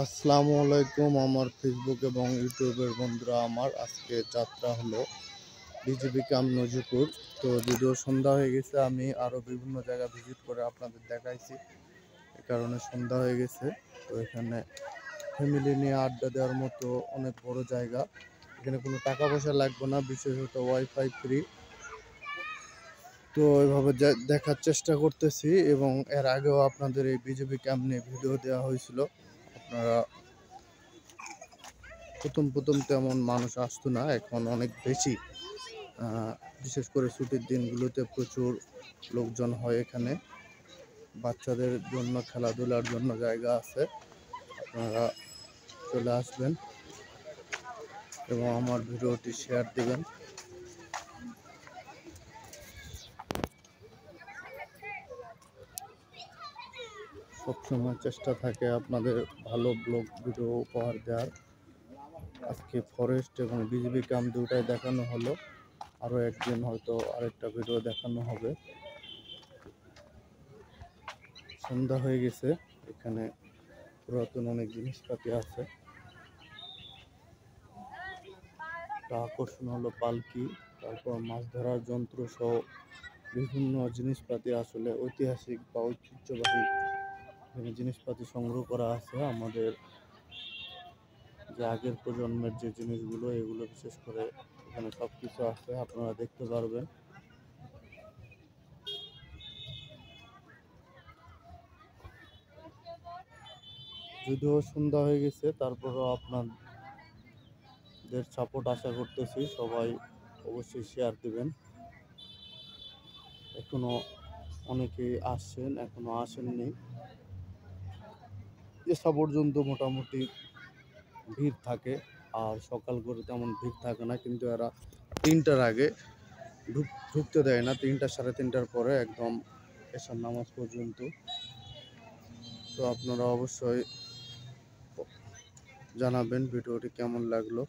আসসালামু আলাইকুম আমার ফেসবুক এবং ইউটিউবের বন্ধুরা। আমার আজকে যাত্রা হলো বিজিবি ক্যাম্প নজিপুর। তো যদিও সন্ধ্যা হয়ে গেছে, আমি আরও বিভিন্ন জায়গা ভিজিট করে আপনাদের দেখাইছি, এ কারণে সন্ধ্যা হয়ে গেছে। তো এখানে ফ্যামিলি নিয়ে আড্ডা দেওয়ার মতো অনেক বড় জায়গা। এখানে কোনো টাকা পয়সা লাগবে না, বিশেষত ওয়াইফাই ফ্রি। তো এভাবে দেখার চেষ্টা করতেছি, এবং এর আগেও আপনাদের এই বিজিবি ক্যাম্প নিয়ে ভিডিও দেওয়া হয়েছিল। আপনারা প্রথম তেমন মানুষ আসতো না, এখন অনেক বেশি। বিশেষ করে ছুটির দিনগুলোতে প্রচুর লোকজন হয় এখানে। বাচ্চাদের জন্য খেলাধুলার জন্য জায়গা আছে, আপনারা চলে আসবেন এবং আমার ভিডিওটি শেয়ার দিবেন। সবসময় চেষ্টা থাকে আপনাদের ভালো ব্লগ ভিডিও উপহার দেওয়ার। আজকে ফরেস্ট এবং বিজিবি ক্যাম্প দুটাই দেখানো হলো, আরও একদিন হয়তো আরেকটা ভিডিও দেখানো হবে। সন্ধ্যা হয়ে গেছে, এখানে পুরাতন অনেক জিনিসপাতি আছে। একটা আকর্ষণ হলো পালকি, তারপর মাছ ধরার যন্ত্র সহ বিভিন্ন জিনিসপাতি, আসলে ঐতিহাসিক বা ঐতিহ্যবাহী জিনিসপাতি সংগ্রহ করা আছে। আমাদের যে আগের প্রজন্মের যে জিনিসগুলো, এগুলো বিশেষ করে এখানে সব কিছু আছে, আপনারা দেখতে পারবেন। যদিও সন্ধ্যা হয়ে গেছে, তারপরও আপনাদের সাপোর্ট আশা করতেছি, সবাই অবশ্যই শেয়ার দিবেন। এখনো অনেকেই আসছেন, এখনো আসেননি। এসা পর্যন্ত মোটামুটি ভিড় থাকে, আর সকাল করে তেমন ভিড় থাকে না, কিন্তু এরা 3টার আগে ঢুকতে দেয় না, 3টা সাড়ে 3টার পরে একদম এশার নামাজ পর্যন্ত। তো আপনারা অবশ্যই জানাবেন ভিডিওটি কেমন লাগলো।